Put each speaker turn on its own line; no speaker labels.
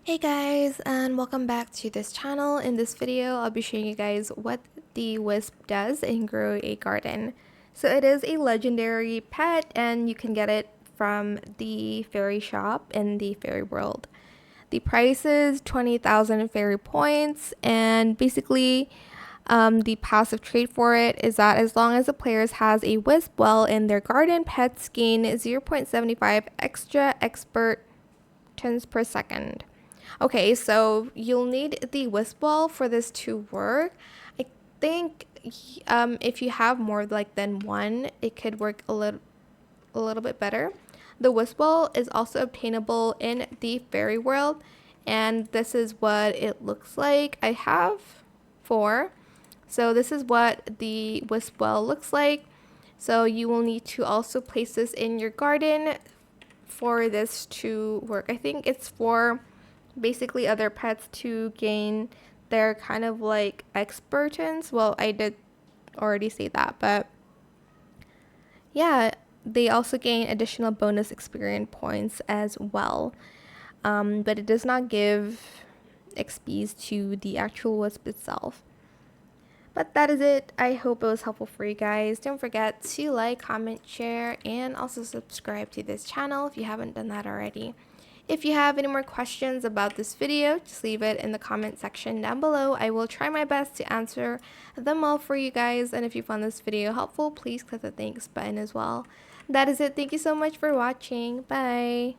Hey guys, and welcome back to this channel. In this video, I'll be showing you guys what the Wisp does in Grow a Garden. So it is a legendary pet and you can get it from the fairy shop in the fairy world. The price is 20,000 fairy points, and basically the passive trait for it is that as long as the players has a wisp well in their garden, pets gain 0.75 extra expert turns per second. Okay, so you'll need the wisp ball for this to work. I think if you have more than one, it could work a little bit better. The wisp ball is also obtainable in the fairy world, and this is what it looks like. I have four. So this is what the wisp ball looks like. So you will need to also place this in your garden for this to work. I think it's for basically other pets to gain their kind of like expertise. Well, I did already say that, but yeah, they also gain additional bonus experience points as well. But it does not give XPs to the actual wisp itself. But that is it. I hope it was helpful for you guys. Don't forget to like, comment, share, and also subscribe to this channel if you haven't done that already. If you have any more questions about this video, just leave it in the comment section down below. I will try my best to answer them all for you guys. And if you found this video helpful, please click the thanks button as well. That is it. Thank you so much for watching. Bye.